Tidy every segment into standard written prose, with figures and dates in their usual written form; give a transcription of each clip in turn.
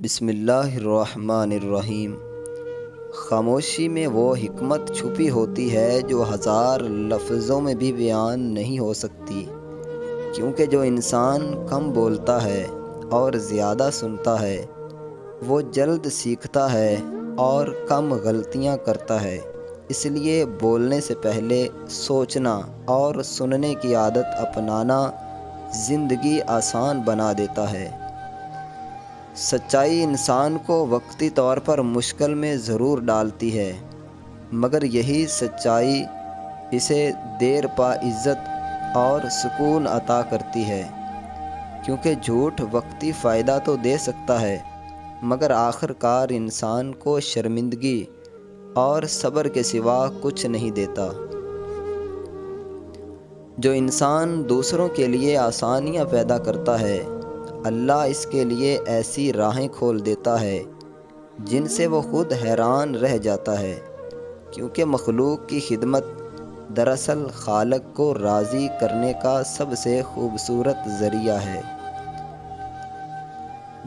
بسم اللہ الرحمن الرحیم۔ خاموشی میں وہ حکمت چھپی ہوتی ہے جو ہزار لفظوں میں بھی بیان نہیں ہو سکتی، کیونکہ جو انسان کم بولتا ہے اور زیادہ سنتا ہے وہ جلد سیکھتا ہے اور کم غلطیاں کرتا ہے۔ اس لیے بولنے سے پہلے سوچنا اور سننے کی عادت اپنانا زندگی آسان بنا دیتا ہے۔ سچائی انسان کو وقتی طور پر مشکل میں ضرور ڈالتی ہے، مگر یہی سچائی اسے دیر پا عزت اور سکون عطا کرتی ہے، کیونکہ جھوٹ وقتی فائدہ تو دے سکتا ہے مگر آخر کار انسان کو شرمندگی اور صبر کے سوا کچھ نہیں دیتا۔ جو انسان دوسروں کے لیے آسانیاں پیدا کرتا ہے، اللہ اس کے لیے ایسی راہیں کھول دیتا ہے جن سے وہ خود حیران رہ جاتا ہے، کیونکہ مخلوق کی خدمت دراصل خالق کو راضی کرنے کا سب سے خوبصورت ذریعہ ہے۔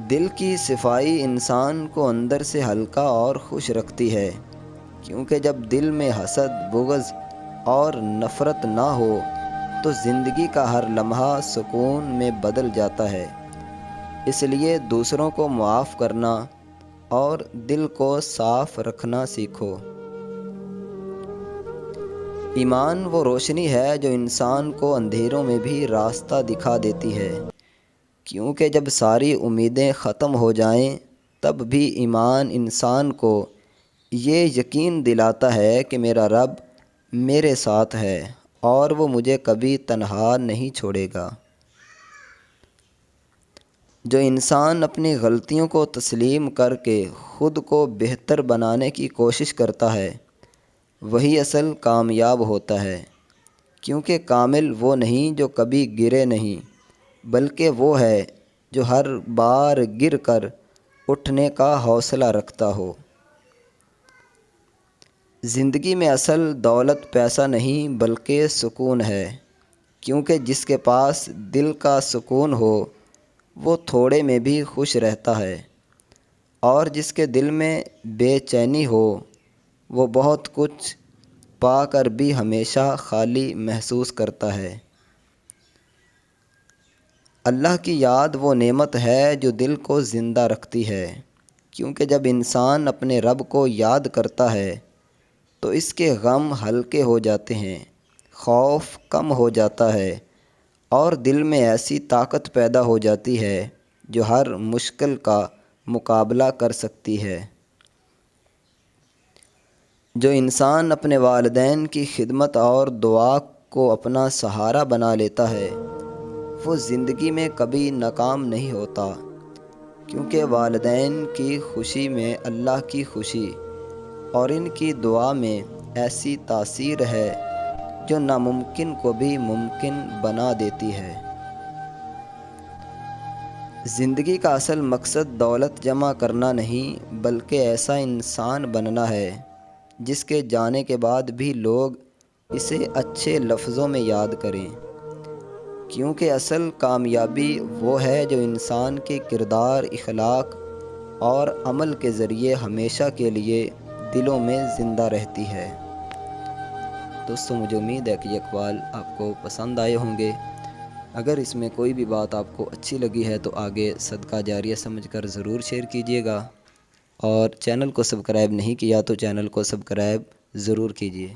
دل کی صفائی انسان کو اندر سے ہلکا اور خوش رکھتی ہے، کیونکہ جب دل میں حسد، بغض اور نفرت نہ ہو تو زندگی کا ہر لمحہ سکون میں بدل جاتا ہے۔ اس لیے دوسروں کو معاف کرنا اور دل کو صاف رکھنا سیکھو۔ ایمان وہ روشنی ہے جو انسان کو اندھیروں میں بھی راستہ دکھا دیتی ہے، کیونکہ جب ساری امیدیں ختم ہو جائیں تب بھی ایمان انسان کو یہ یقین دلاتا ہے کہ میرا رب میرے ساتھ ہے اور وہ مجھے کبھی تنہا نہیں چھوڑے گا۔ جو انسان اپنی غلطیوں کو تسلیم کر کے خود کو بہتر بنانے کی کوشش کرتا ہے وہی اصل کامیاب ہوتا ہے، کیونکہ کامل وہ نہیں جو کبھی گرے نہیں، بلکہ وہ ہے جو ہر بار گر کر اٹھنے کا حوصلہ رکھتا ہو۔ زندگی میں اصل دولت پیسہ نہیں بلکہ سکون ہے، کیونکہ جس کے پاس دل کا سکون ہو وہ تھوڑے میں بھی خوش رہتا ہے، اور جس کے دل میں بے چینی ہو وہ بہت کچھ پا کر بھی ہمیشہ خالی محسوس کرتا ہے۔ اللہ کی یاد وہ نعمت ہے جو دل کو زندہ رکھتی ہے، کیونکہ جب انسان اپنے رب کو یاد کرتا ہے تو اس کے غم ہلکے ہو جاتے ہیں، خوف کم ہو جاتا ہے اور دل میں ایسی طاقت پیدا ہو جاتی ہے جو ہر مشکل کا مقابلہ کر سکتی ہے۔ جو انسان اپنے والدین کی خدمت اور دعا کو اپنا سہارا بنا لیتا ہے وہ زندگی میں کبھی ناکام نہیں ہوتا، کیونکہ والدین کی خوشی میں اللہ کی خوشی اور ان کی دعا میں ایسی تاثیر ہے جو ناممکن کو بھی ممکن بنا دیتی ہے۔ زندگی کا اصل مقصد دولت جمع کرنا نہیں بلکہ ایسا انسان بننا ہے جس کے جانے کے بعد بھی لوگ اسے اچھے لفظوں میں یاد کریں، کیونکہ اصل کامیابی وہ ہے جو انسان کے کردار، اخلاق اور عمل کے ذریعے ہمیشہ کے لیے دلوں میں زندہ رہتی ہے۔ دوستوں، مجھے امید ہے کہ یہ اقوال آپ کو پسند آئے ہوں گے۔ اگر اس میں کوئی بھی بات آپ کو اچھی لگی ہے تو آگے صدقہ جاریہ سمجھ کر ضرور شیئر کیجیے گا، اور چینل کو سبسکرائب نہیں کیا تو چینل کو سبسکرائب ضرور کیجیے۔